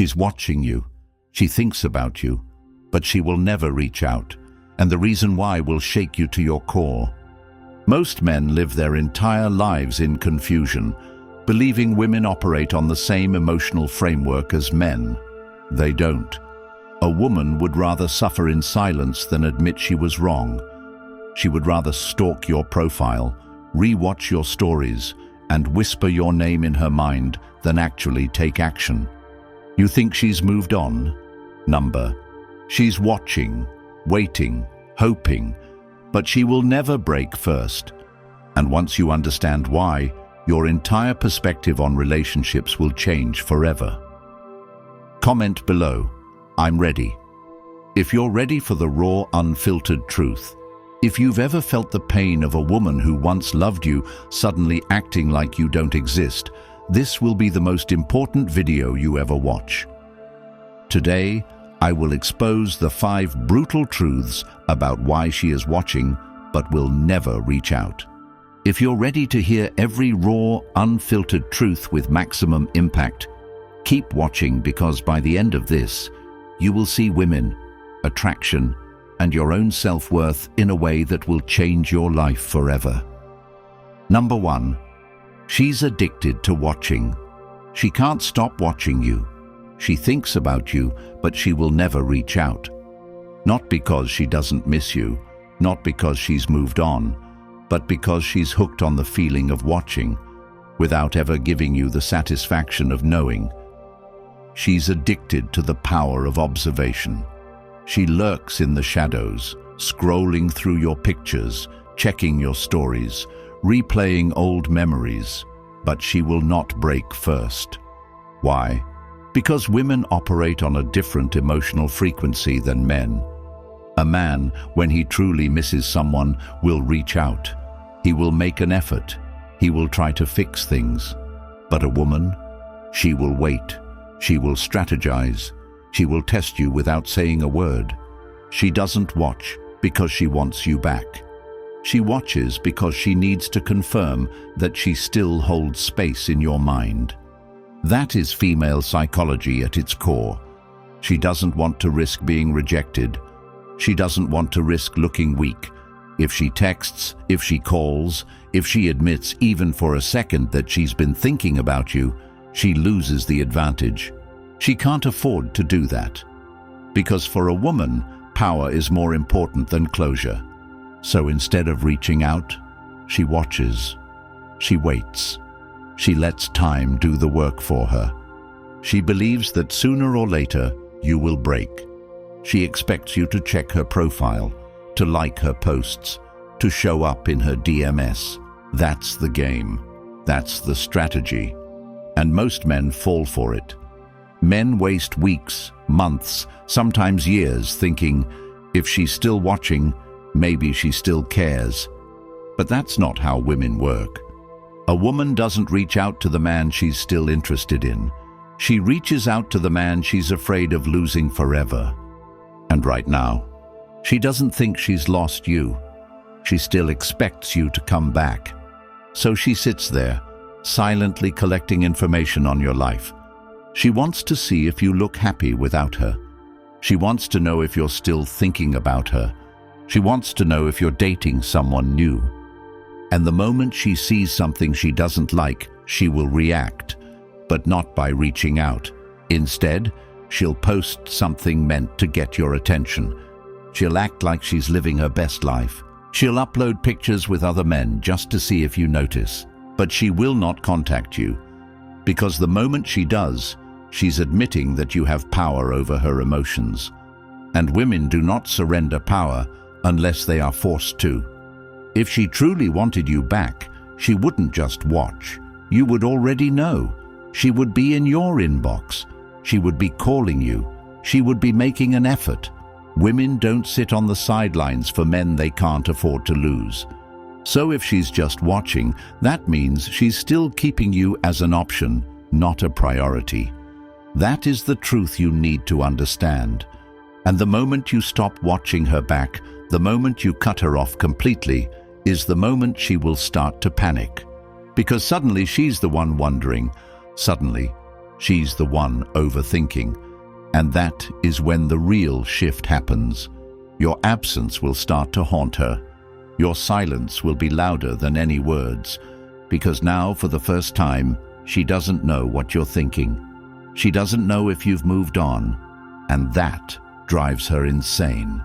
She's watching you. She thinks about you, but she will never reach out, and the reason why will shake you to your core. Most men live their entire lives in confusion, believing women operate on the same emotional framework as men. They don't. A woman would rather suffer in silence than admit she was wrong. She would rather stalk your profile, re-watch your stories, and whisper your name in her mind than actually take action. You think she's moved on? Number. She's watching, waiting, hoping, but she will never break first. And once you understand why, your entire perspective on relationships will change forever. Comment below, I'm ready. If you're ready for the raw, unfiltered truth, if you've ever felt the pain of a woman who once loved you suddenly acting like you don't exist, this will be the most important video you ever watch. Today, I will expose the 5 brutal truths about why she is watching but will never reach out. If you're ready to hear every raw, unfiltered truth with maximum impact, keep watching, because by the end of this, you will see women, attraction, and your own self-worth in a way that will change your life forever. Number 1. She's addicted to watching. She can't stop watching you. She thinks about you, but she will never reach out. Not because she doesn't miss you, not because she's moved on, but because she's hooked on the feeling of watching, without ever giving you the satisfaction of knowing. She's addicted to the power of observation. She lurks in the shadows, scrolling through your pictures, checking your stories, replaying old memories, but she will not break first. Why? Because women operate on a different emotional frequency than men. A man, when he truly misses someone, will reach out. He will make an effort. He will try to fix things. But a woman, she will wait. She will strategize. She will test you without saying a word. She doesn't watch because she wants you back. She watches because she needs to confirm that she still holds space in your mind. That is female psychology at its core. She doesn't want to risk being rejected. She doesn't want to risk looking weak. If she texts, if she calls, if she admits even for a second that she's been thinking about you, she loses the advantage. She can't afford to do that. Because for a woman, power is more important than closure. So instead of reaching out, she watches. She waits. She lets time do the work for her. She believes that sooner or later, you will break. She expects you to check her profile, to like her posts, to show up in her DMs. That's the game. That's the strategy. And most men fall for it. Men waste weeks, months, sometimes years thinking, if she's still watching, maybe she still cares. But that's not how women work. A woman doesn't reach out to the man she's still interested in. She reaches out to the man she's afraid of losing forever. And right now, she doesn't think she's lost you. She still expects you to come back. So she sits there, silently collecting information on your life. She wants to see if you look happy without her. She wants to know if you're still thinking about her. She wants to know if you're dating someone new. And the moment she sees something she doesn't like, she will react, but not by reaching out. Instead, she'll post something meant to get your attention. She'll act like she's living her best life. She'll upload pictures with other men just to see if you notice. But she will not contact you, because the moment she does, she's admitting that you have power over her emotions. And women do not surrender power unless they are forced to. If she truly wanted you back, she wouldn't just watch. You would already know. She would be in your inbox. She would be calling you. She would be making an effort. Women don't sit on the sidelines for men they can't afford to lose. So if she's just watching, that means she's still keeping you as an option, not a priority. That is the truth you need to understand. And the moment you stop watching her back, the moment you cut her off completely, is the moment she will start to panic. Because suddenly she's the one wondering. Suddenly, she's the one overthinking. And that is when the real shift happens. Your absence will start to haunt her. Your silence will be louder than any words, because now, for the first time, she doesn't know what you're thinking. She doesn't know if you've moved on, and that drives her insane.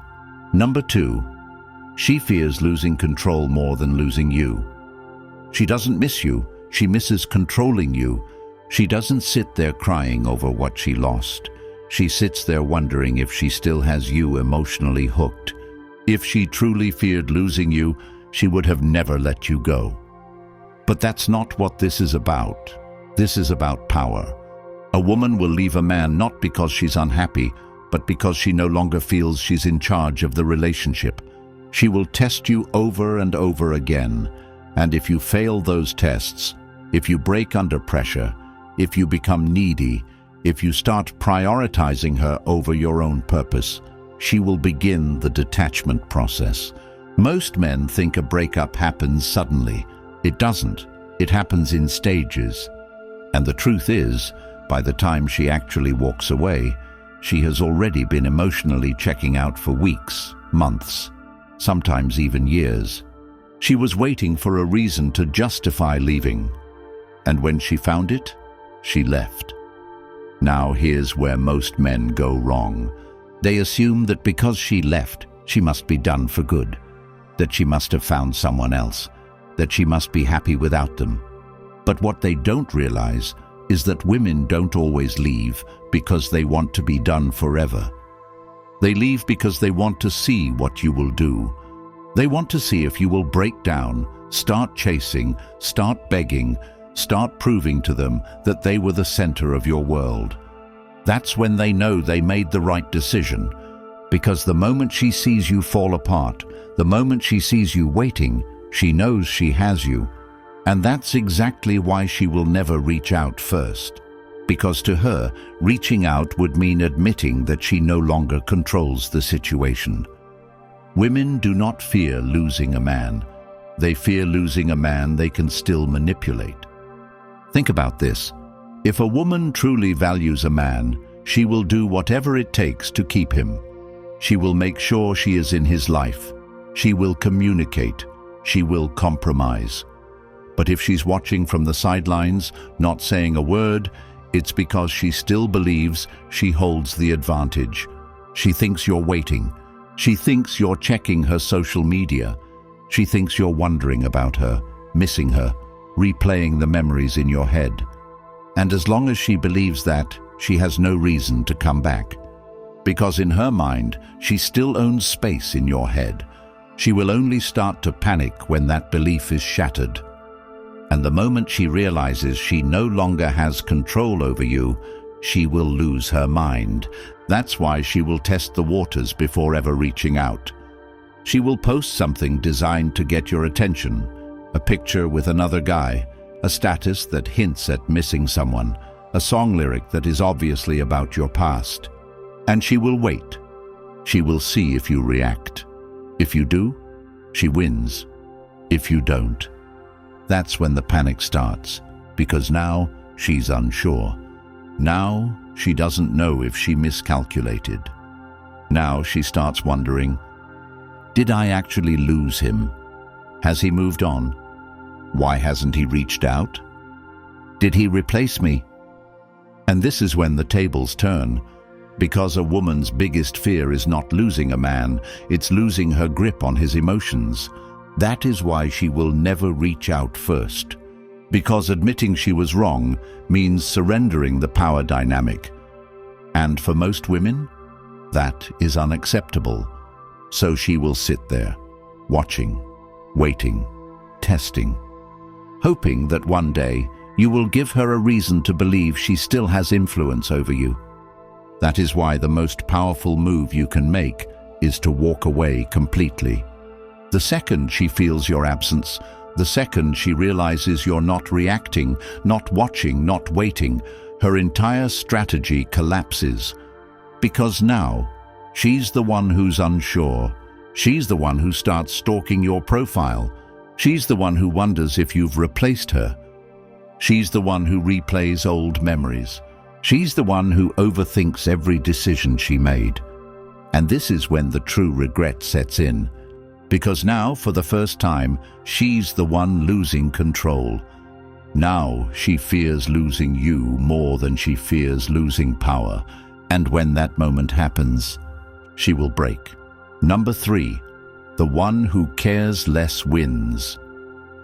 Number 2, she fears losing control more than losing you. She doesn't miss you, she misses controlling you. She doesn't sit there crying over what she lost. She sits there wondering if she still has you emotionally hooked. If she truly feared losing you, she would have never let you go. But that's not what this is about. This is about power. A woman will leave a man not because she's unhappy, but because she no longer feels she's in charge of the relationship. She will test you over and over again, and if you fail those tests, if you break under pressure, if you become needy, if you start prioritizing her over your own purpose, she will begin the detachment process. Most men think a breakup happens suddenly. It doesn't. It happens in stages. And the truth is, by the time she actually walks away, she has already been emotionally checking out for weeks, months, sometimes even years. She was waiting for a reason to justify leaving. And when she found it, she left. Now here's where most men go wrong. They assume that because she left, she must be done for good, that she must have found someone else, that she must be happy without them. But what they don't realize is that women don't always leave because they want to be done forever. They leave because they want to see what you will do. They want to see if you will break down, start chasing, start begging, start proving to them that they were the center of your world. That's when they know they made the right decision, because the moment she sees you fall apart, the moment she sees you waiting, she knows she has you. And that's exactly why she will never reach out first. Because to her, reaching out would mean admitting that she no longer controls the situation. Women do not fear losing a man. They fear losing a man they can still manipulate. Think about this. If a woman truly values a man, she will do whatever it takes to keep him. She will make sure she is in his life. She will communicate. She will compromise. But if she's watching from the sidelines, not saying a word, it's because she still believes she holds the advantage. She thinks you're waiting. She thinks you're checking her social media. She thinks you're wondering about her, missing her, replaying the memories in your head. And as long as she believes that, she has no reason to come back. Because in her mind, she still owns space in your head. She will only start to panic when that belief is shattered. And the moment she realizes she no longer has control over you, she will lose her mind. That's why she will test the waters before ever reaching out. She will post something designed to get your attention, a picture with another guy, a status that hints at missing someone, a song lyric that is obviously about your past. And she will wait. She will see if you react. If you do, she wins. If you don't, that's when the panic starts, because now she's unsure. Now she doesn't know if she miscalculated. Now she starts wondering, did I actually lose him? Has he moved on? Why hasn't he reached out? Did he replace me? And this is when the tables turn, because a woman's biggest fear is not losing a man, it's losing her grip on his emotions. That is why she will never reach out first. Because admitting she was wrong means surrendering the power dynamic. And for most women, that is unacceptable. So she will sit there, watching, waiting, testing, hoping that one day you will give her a reason to believe she still has influence over you. That is why the most powerful move you can make is to walk away completely. The second she feels your absence, the second she realizes you're not reacting, not watching, not waiting, her entire strategy collapses. Because now, she's the one who's unsure. She's the one who starts stalking your profile. She's the one who wonders if you've replaced her. She's the one who replays old memories. She's the one who overthinks every decision she made. And this is when the true regret sets in. Because now, for the first time, she's the one losing control. Now she fears losing you more than she fears losing power. And when that moment happens, she will break. Number 3, the one who cares less wins.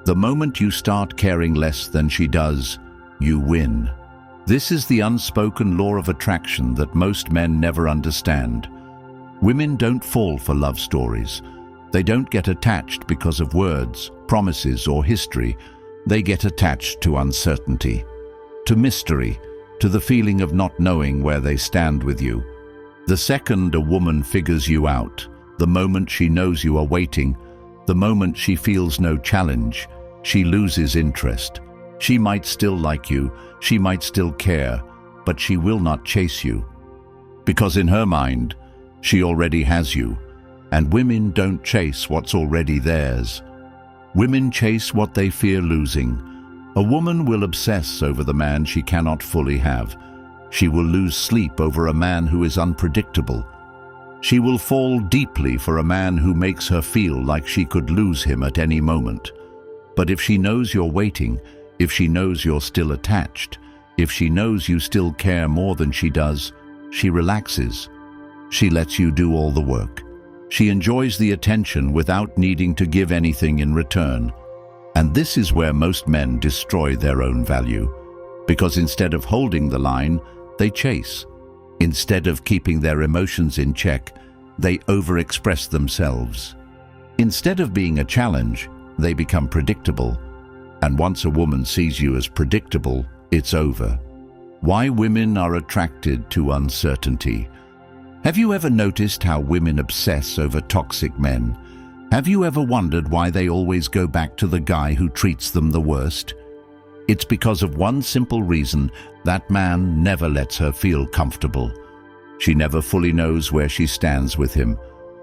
The moment you start caring less than she does, you win. This is the unspoken law of attraction that most men never understand. Women don't fall for love stories. They don't get attached because of words, promises, or history. They get attached to uncertainty, to mystery, to the feeling of not knowing where they stand with you. The second a woman figures you out, the moment she knows you are waiting, the moment she feels no challenge, she loses interest. She might still like you, she might still care, but she will not chase you. Because in her mind, she already has you, and women don't chase what's already theirs. Women chase what they fear losing. A woman will obsess over the man she cannot fully have. She will lose sleep over a man who is unpredictable. She will fall deeply for a man who makes her feel like she could lose him at any moment. But if she knows you're waiting, if she knows you're still attached, if she knows you still care more than she does, she relaxes. She lets you do all the work. She enjoys the attention without needing to give anything in return. And this is where most men destroy their own value. Because instead of holding the line, they chase. Instead of keeping their emotions in check, they overexpress themselves. Instead of being a challenge, they become predictable. And once a woman sees you as predictable, it's over. Why women are attracted to uncertainty. Have you ever noticed how women obsess over toxic men? Have you ever wondered why they always go back to the guy who treats them the worst? It's because of one simple reason: that man never lets her feel comfortable. She never fully knows where she stands with him.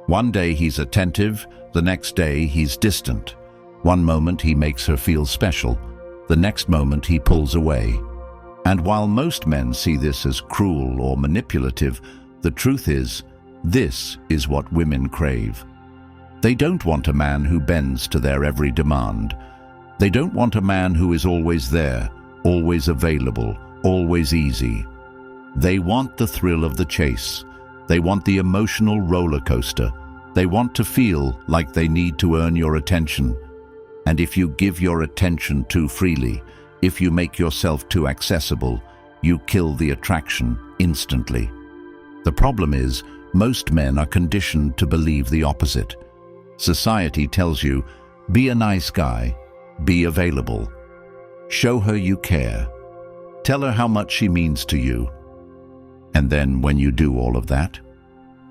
One day he's attentive, the next day he's distant. One moment he makes her feel special, the next moment he pulls away. And while most men see this as cruel or manipulative, the truth is, this is what women crave. They don't want a man who bends to their every demand. They don't want a man who is always there, always available, always easy. They want the thrill of the chase. They want the emotional roller coaster. They want to feel like they need to earn your attention. And if you give your attention too freely, if you make yourself too accessible, you kill the attraction instantly. The problem is, most men are conditioned to believe the opposite. Society tells you, be a nice guy, be available. Show her you care. Tell her how much she means to you. And then when you do all of that,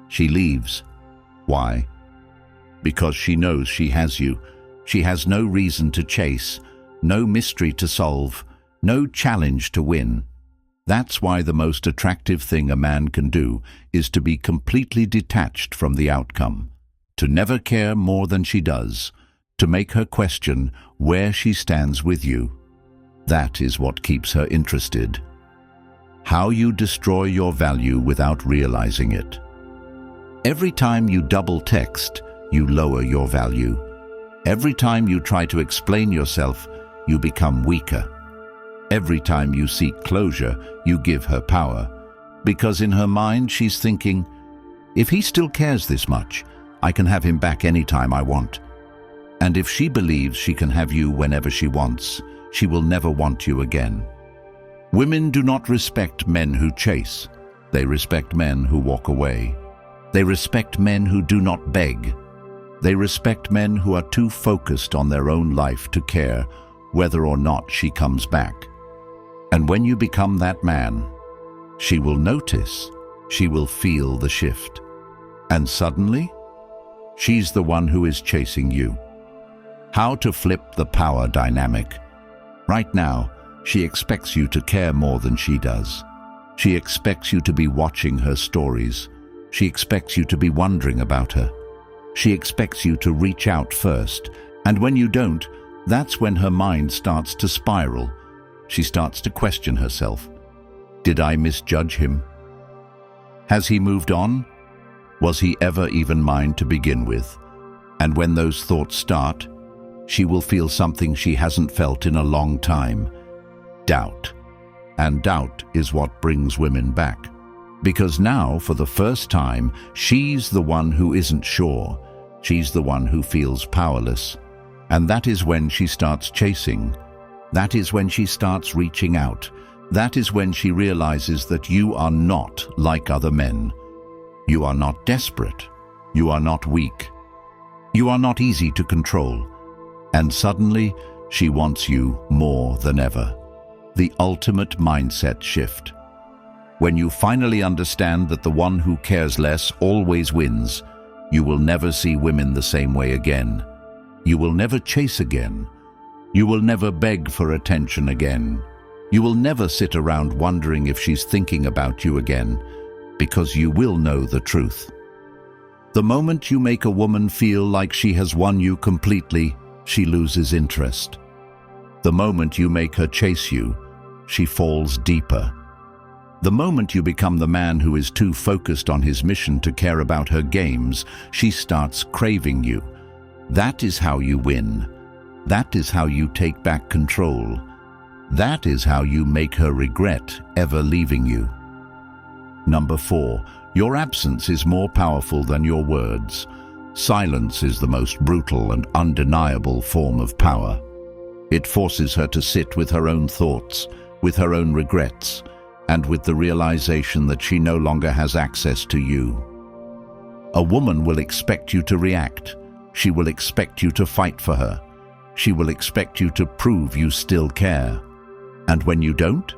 she leaves. Why? Because she knows she has you. She has no reason to chase, no mystery to solve, no challenge to win. That's why the most attractive thing a man can do is to be completely detached from the outcome, to never care more than she does, to make her question where she stands with you. That is what keeps her interested. How you destroy your value without realizing it. Every time you double text, you lower your value. Every time you try to explain yourself, you become weaker. Every time you seek closure, you give her power. Because in her mind, she's thinking, if he still cares this much, I can have him back anytime I want. And if she believes she can have you whenever she wants, she will never want you again. Women do not respect men who chase. They respect men who walk away. They respect men who do not beg. They respect men who are too focused on their own life to care whether or not she comes back. And when you become that man, she will notice, she will feel the shift. And suddenly, she's the one who is chasing you. How to flip the power dynamic. Right now, she expects you to care more than she does. She expects you to be watching her stories. She expects you to be wondering about her. She expects you to reach out first. And when you don't, that's when her mind starts to spiral. She starts to question herself. Did I misjudge him? Has he moved on? Was he ever even mine to begin with? And when those thoughts start, she will feel something she hasn't felt in a long time: doubt. And doubt is what brings women back. Because now, for the first time, she's the one who isn't sure. She's the one who feels powerless. And that is when she starts chasing. That is when she starts reaching out. That is when she realizes that you are not like other men. You are not desperate. You are not weak. You are not easy to control. And suddenly, she wants you more than ever. The ultimate mindset shift. When you finally understand that the one who cares less always wins, you will never see women the same way again. You will never chase again. You will never beg for attention again. You will never sit around wondering if she's thinking about you again, because you will know the truth. The moment you make a woman feel like she has won you completely, she loses interest. The moment you make her chase you, she falls deeper. The moment you become the man who is too focused on his mission to care about her games, she starts craving you. That is how you win. That is how you take back control. That is how you make her regret ever leaving you. Number 4, your absence is more powerful than your words. Silence is the most brutal and undeniable form of power. It forces her to sit with her own thoughts, with her own regrets, and with the realization that she no longer has access to you. A woman will expect you to react. She will expect you to fight for her. She will expect you to prove you still care. And when you don't,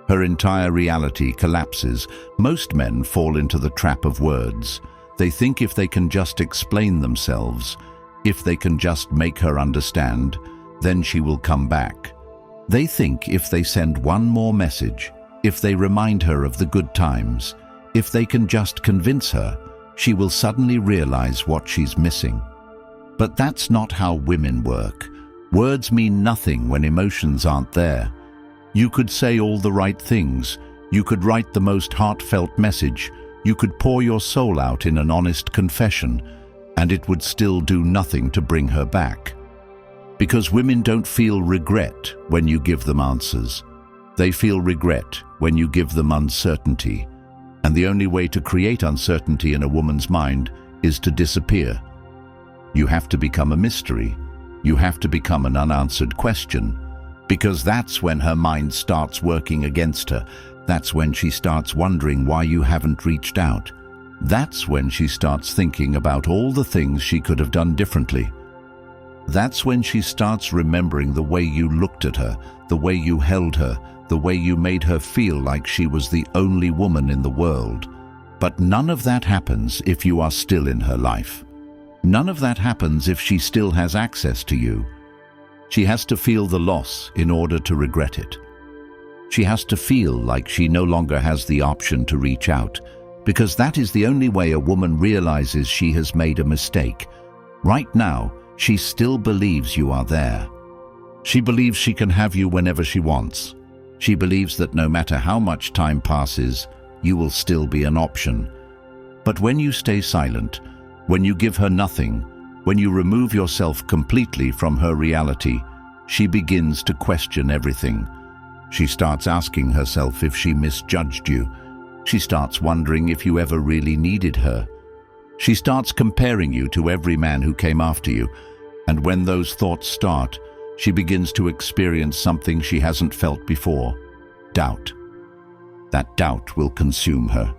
her entire reality collapses. Most men fall into the trap of words. They think if they can just explain themselves, if they can just make her understand, then she will come back. They think if they send one more message, if they remind her of the good times, if they can just convince her, she will suddenly realize what she's missing. But that's not how women work. Words mean nothing when emotions aren't there. You could say all the right things. You could write the most heartfelt message. You could pour your soul out in an honest confession, and it would still do nothing to bring her back. Because women don't feel regret when you give them answers. They feel regret when you give them uncertainty. And the only way to create uncertainty in a woman's mind is to disappear. You have to become a mystery. You have to become an unanswered question. Because that's when her mind starts working against her. That's when she starts wondering why you haven't reached out. That's when she starts thinking about all the things she could have done differently. That's when she starts remembering the way you looked at her, the way you held her, the way you made her feel like she was the only woman in the world. But none of that happens if you are still in her life. None of that happens if she still has access to you. She has to feel the loss in order to regret it. She has to feel like she no longer has the option to reach out, because that is the only way a woman realizes she has made a mistake. Right now, she still believes you are there. She believes she can have you whenever she wants. She believes that no matter how much time passes, you will still be an option. But when you stay silent, when you give her nothing, when you remove yourself completely from her reality, she begins to question everything. She starts asking herself if she misjudged you. She starts wondering if you ever really needed her. She starts comparing you to every man who came after you. And when those thoughts start, she begins to experience something she hasn't felt before: doubt. That doubt will consume her.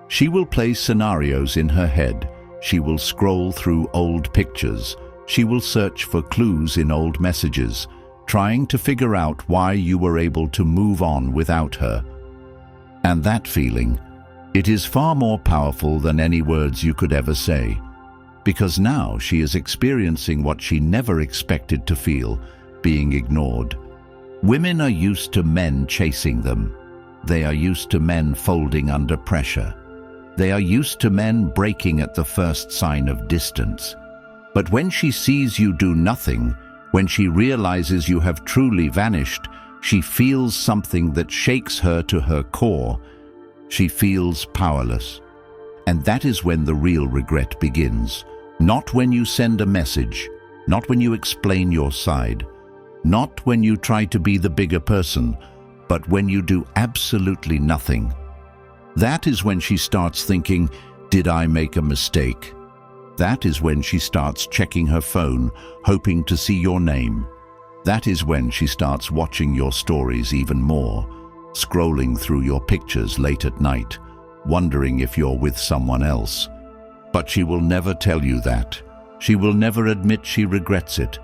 She will play scenarios in her head. She will scroll through old pictures. She will search for clues in old messages, trying to figure out why you were able to move on without her. And that feeling, it is far more powerful than any words you could ever say, because now she is experiencing what she never expected to feel: being ignored. Women are used to men chasing them. They are used to men folding under pressure. They are used to men breaking at the first sign of distance. But when she sees you do nothing, when she realizes you have truly vanished, She feels something that shakes her to her core. She feels powerless. And that is when the real regret begins. Not when you send a message, not when you explain your side, not when you try to be the bigger person, but when you do absolutely nothing. That is when she starts thinking, did I make a mistake? That is when she starts checking her phone, hoping to see your name. That is when she starts watching your stories even more, scrolling through your pictures late at night, wondering if you're with someone else. But she will never tell you that. She will never admit she regrets it,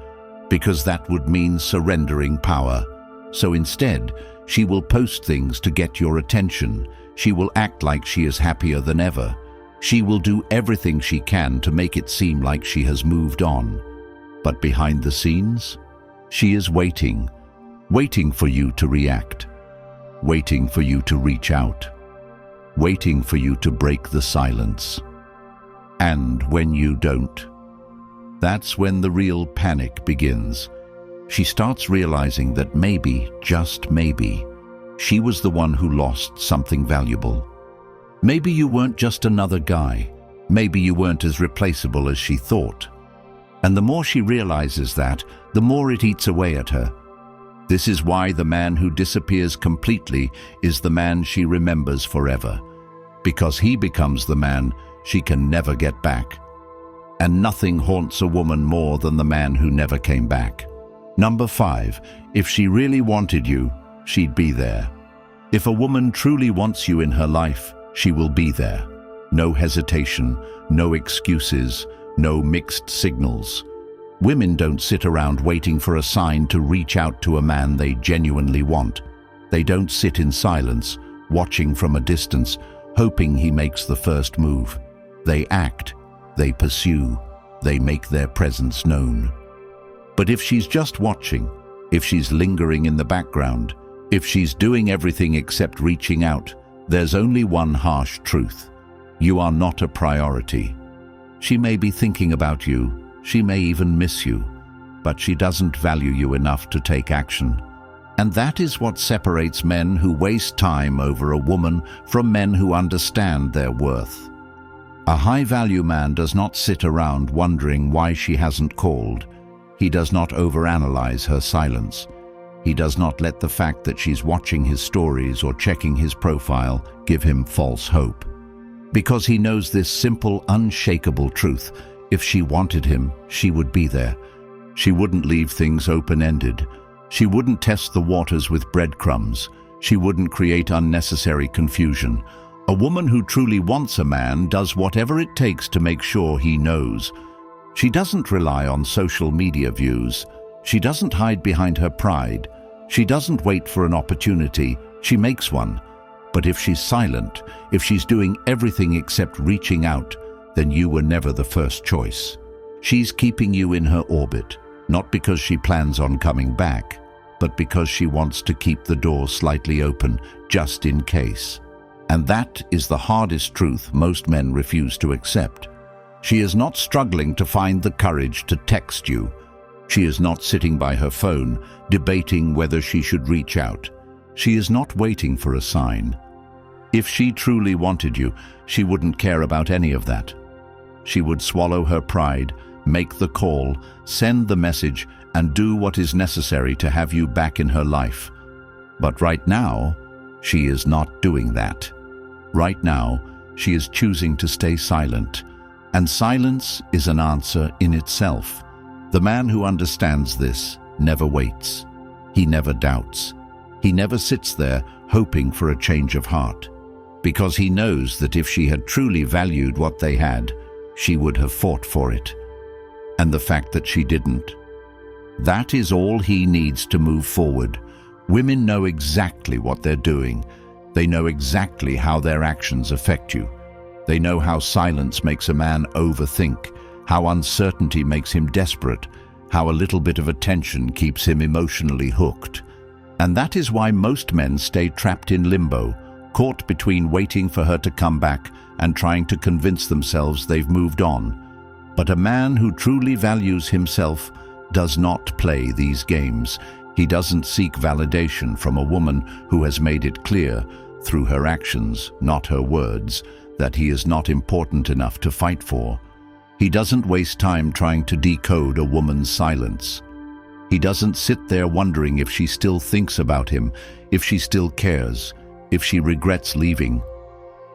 because that would mean surrendering power. So instead, she will post things to get your attention. She will act like she is happier than ever. She will do everything she can to make it seem like she has moved on. But behind the scenes, she is waiting for you to react, waiting for you to reach out, waiting for you to break the silence. And when you don't, that's when the real panic begins. She starts realizing that maybe, just maybe, she was the one who lost something valuable. Maybe you weren't just another guy. Maybe you weren't as replaceable as she thought. And the more she realizes that, the more it eats away at her. This is why the man who disappears completely is the man she remembers forever, because he becomes the man she can never get back. And nothing haunts a woman more than the man who never came back. Number 5, if she really wanted you, she'd be there. If a woman truly wants you in her life, she will be there. No hesitation, no excuses, no mixed signals. Women don't sit around waiting for a sign to reach out to a man they genuinely want. They don't sit in silence, watching from a distance, hoping he makes the first move. They act, they pursue, they make their presence known. But if she's just watching, if she's lingering in the background, if she's doing everything except reaching out, there's only one harsh truth. You are not a priority. She may be thinking about you, she may even miss you, but she doesn't value you enough to take action. And that is what separates men who waste time over a woman from men who understand their worth. A high-value man does not sit around wondering why she hasn't called. He does not overanalyze her silence. He does not let the fact that she's watching his stories or checking his profile give him false hope. Because he knows this simple, unshakable truth: if she wanted him, she would be there. She wouldn't leave things open-ended. She wouldn't test the waters with breadcrumbs. She wouldn't create unnecessary confusion. A woman who truly wants a man does whatever it takes to make sure he knows. She doesn't rely on social media views. She doesn't hide behind her pride. She doesn't wait for an opportunity. She makes one. But if she's silent, if she's doing everything except reaching out, then you were never the first choice. She's keeping you in her orbit, not because she plans on coming back, but because she wants to keep the door slightly open, just in case. And that is the hardest truth most men refuse to accept. She is not struggling to find the courage to text you. She is not sitting by her phone, debating whether she should reach out. She is not waiting for a sign. If she truly wanted you, she wouldn't care about any of that. She would swallow her pride, make the call, send the message, and do what is necessary to have you back in her life. But right now, she is not doing that. Right now, she is choosing to stay silent. And silence is an answer in itself. The man who understands this never waits. He never doubts. He never sits there hoping for a change of heart. Because he knows that if she had truly valued what they had, she would have fought for it. And the fact that she didn't, that is all he needs to move forward. Women know exactly what they're doing. They know exactly how their actions affect you. They know how silence makes a man overthink, how uncertainty makes him desperate, how a little bit of attention keeps him emotionally hooked. And that is why most men stay trapped in limbo, caught between waiting for her to come back and trying to convince themselves they've moved on. But a man who truly values himself does not play these games. He doesn't seek validation from a woman who has made it clear, through her actions, not her words, that he is not important enough to fight for. He doesn't waste time trying to decode a woman's silence. He doesn't sit there wondering if she still thinks about him, if she still cares, if she regrets leaving.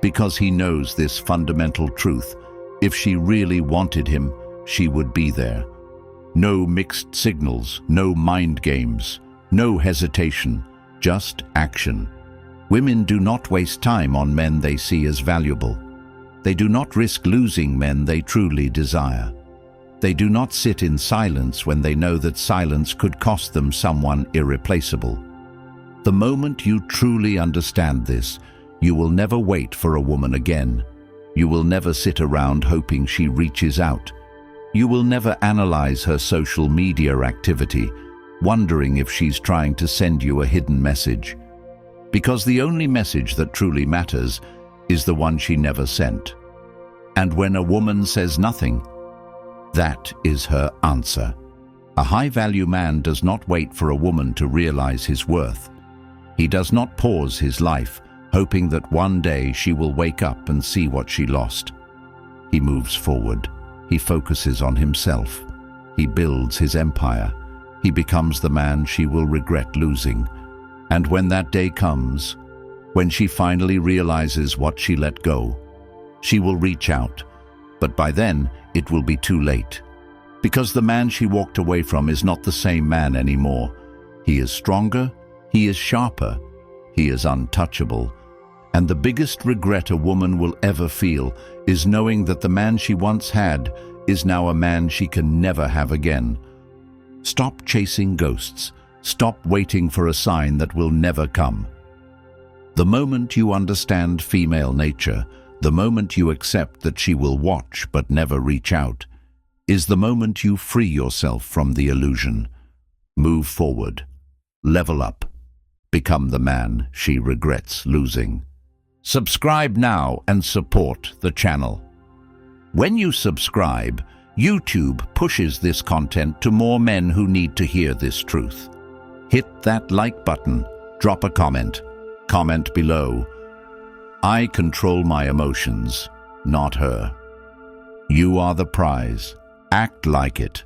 Because he knows this fundamental truth: if she really wanted him, she would be there. No mixed signals, no mind games, no hesitation, just action. Women do not waste time on men they see as valuable. They do not risk losing men they truly desire. They do not sit in silence when they know that silence could cost them someone irreplaceable. The moment you truly understand this, you will never wait for a woman again. You will never sit around hoping she reaches out. You will never analyze her social media activity, wondering if she's trying to send you a hidden message. Because the only message that truly matters is the one she never sent. And when a woman says nothing, that is her answer. A high-value man does not wait for a woman to realize his worth. He does not pause his life, hoping that one day she will wake up and see what she lost. He moves forward. He focuses on himself. He builds his empire. He becomes the man she will regret losing. And when that day comes, when she finally realizes what she let go, she will reach out. But by then, it will be too late. Because the man she walked away from is not the same man anymore. He is stronger, he is sharper, he is untouchable. And the biggest regret a woman will ever feel is knowing that the man she once had is now a man she can never have again. Stop chasing ghosts. Stop waiting for a sign that will never come. The moment you understand female nature, the moment you accept that she will watch but never reach out, is the moment you free yourself from the illusion. Move forward. Level up. Become the man she regrets losing. Subscribe now and support the channel. When you subscribe, YouTube pushes this content to more men who need to hear this truth. Hit that like button, drop a comment below. I control my emotions, not her. You are the prize. Act like it.